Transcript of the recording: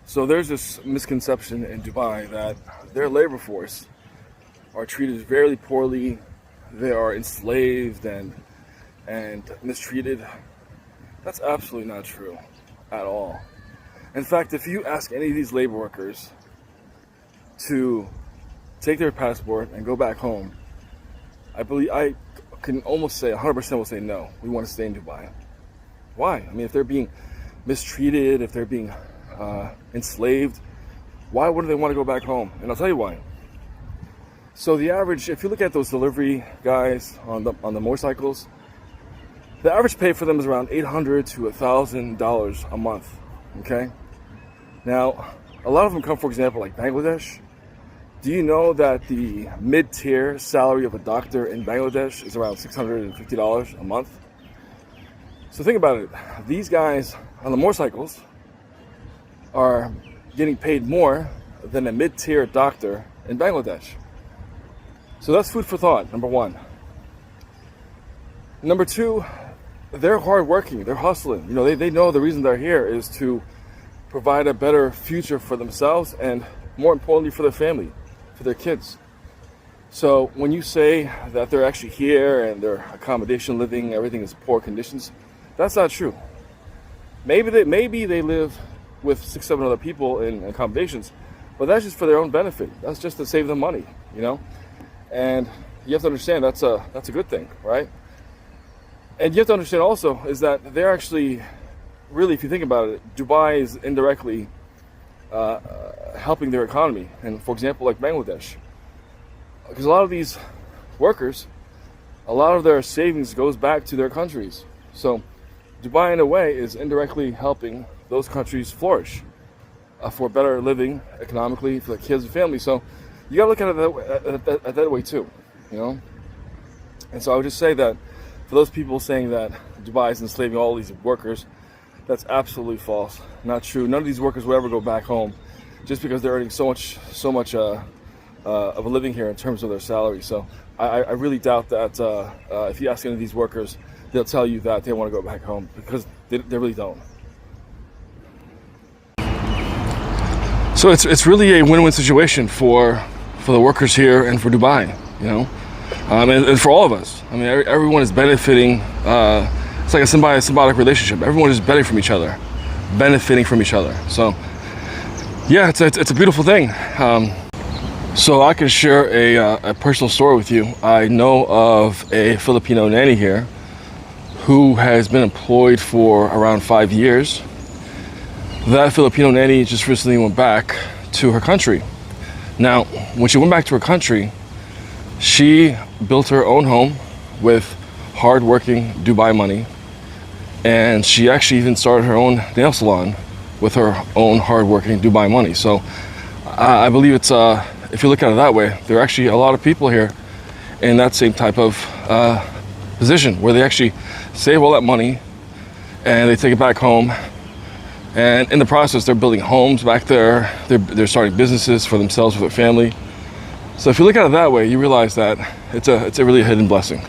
So there's this misconception in Dubai that their labor force are treated very poorly. They are enslaved and mistreated. That's absolutely not true at all. In fact, if you ask any of these labor workers to take their passport and go back home, I can almost say 100% will say no. We want to stay in Dubai. Why? I mean, if they're being mistreated, if they're being enslaved, why wouldn't they want to go back home? And I'll tell you why. So the average, if you look at those delivery guys on the motorcycles, the average pay for them is around $800 to $1,000 a month. Okay. Now, a lot of them come, for example, like Bangladesh. Do you know that the mid-tier salary of a doctor in Bangladesh is around $650 a month? So think about it. These guys on the motorcycles are getting paid more than a mid-tier doctor in Bangladesh. So that's food for thought, number one. Number two, they're hardworking, they're hustling. You know, they know the reason they're here is to provide a better future for themselves and, more importantly, for their family, for their kids. So when you say that they're actually here and their accommodation living, everything is poor conditions, that's not true. Maybe they live with 6-7 other people in accommodations, but that's just for their own benefit. That's just to save them money, you know? And you have to understand that's a good thing, right? And you have to understand also is that they're actually, really, if you think about it, Dubai is indirectly helping their economy. And for example, like Bangladesh, because a lot of these workers, a lot of their savings goes back to their countries. So Dubai, in a way, is indirectly helping those countries flourish for better living economically for their kids and families. So you gotta look at it that way too, you know. And so I would just say that for those people saying that Dubai is enslaving all these workers, that's absolutely false. Not true. None of these workers will ever go back home just because they're earning so much of a living here in terms of their salary. So I really doubt that if you ask any of these workers, they'll tell you that they want to go back home, because they really don't. So it's really a win-win situation for the workers here and for Dubai, you know, and for all of us. I mean, everyone is benefiting. It's like a symbiotic relationship. Everyone is benefiting from each other. So yeah, it's a beautiful thing. So I can share a personal story with you. I know of a Filipino nanny here who has been employed for around 5 years. That Filipino nanny just recently went back to her country. Now, when she went back to her country, she built her own home with hard-working Dubai money, and she actually even started her own nail salon with her own hard-working Dubai money. So I believe it's, if you look at it that way, there are actually a lot of people here in that same type of position where they actually save all that money and they take it back home. And in the process, they're building homes back there. They're starting businesses for themselves, for their family. So if you look at it that way, you realize that it's a really hidden blessing.